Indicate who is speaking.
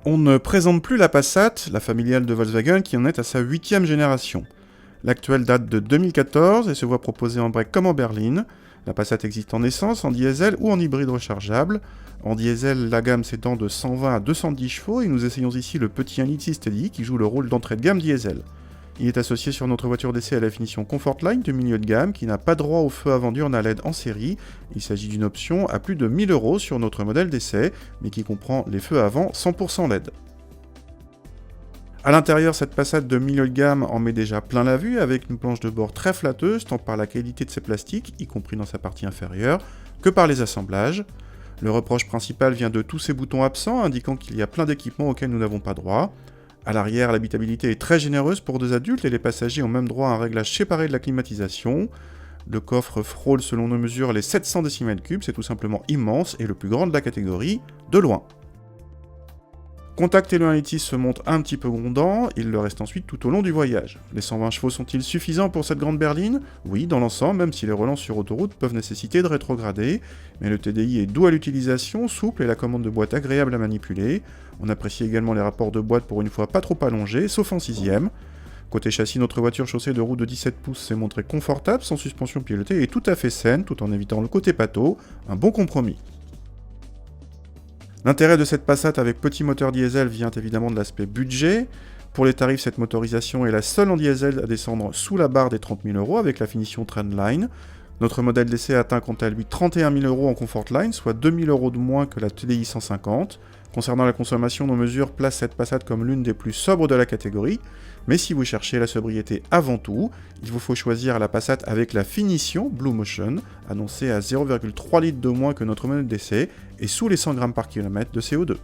Speaker 1: On ne présente plus la Passat, la familiale de Volkswagen, qui en est à sa 8e génération. L'actuelle date de 2014 et se voit proposer en break comme en berline. La Passat existe en essence, en diesel ou en hybride rechargeable. En diesel, la gamme s'étend de 120 à 210 chevaux et nous essayons ici le petit 1.6 litre Steady qui joue le rôle d'entrée de gamme diesel. Il est associé sur notre voiture d'essai à la finition Comfortline du milieu de gamme qui n'a pas droit au feu avant diurne à LED en série. Il s'agit d'une option à plus de 1000 € sur notre modèle d'essai, mais qui comprend les feux avant 100% LED. A l'intérieur, cette Passat de milieu de gamme en met déjà plein la vue avec une planche de bord très flatteuse tant par la qualité de ses plastiques, y compris dans sa partie inférieure, que par les assemblages. Le reproche principal vient de tous ces boutons absents indiquant qu'il y a plein d'équipements auxquels nous n'avons pas droit. À l'arrière, l'habitabilité est très généreuse pour 2 adultes et les passagers ont même droit à un réglage séparé de la climatisation. Le coffre frôle selon nos mesures les 700 décimètres cubes, c'est tout simplement immense et le plus grand de la catégorie, de loin. Contacter le 1.6 litre se montre un petit peu grondant, il le reste ensuite tout au long du voyage. Les 120 chevaux sont-ils suffisants pour cette grande berline? Oui, dans l'ensemble, même si les relances sur autoroute peuvent nécessiter de rétrograder, mais le TDI est doux à l'utilisation, souple et la commande de boîte agréable à manipuler. On apprécie également les rapports de boîte pour une fois pas trop allongés, sauf en 6ème. Côté châssis, notre voiture chaussée de roues de 17 pouces s'est montrée confortable, sans suspension pilotée et tout à fait saine, tout en évitant le côté pâteau, un bon compromis. L'intérêt de cette Passat avec petit moteur diesel vient évidemment de l'aspect budget. Pour les tarifs, cette motorisation est la seule en diesel à descendre sous la barre des 30 000 € avec la finition Trendline. Notre modèle d'essai atteint quant à lui 31 000 € en Comfortline, soit 2 000 € de moins que la TDI 150. Concernant la consommation, nos mesures placent cette Passat comme l'une des plus sobres de la catégorie, mais si vous cherchez la sobriété avant tout, il vous faut choisir la Passat avec la finition Blue Motion, annoncée à 0,3 litres de moins que notre modèle d'essai, et sous les 100 grammes par kilomètre de CO2.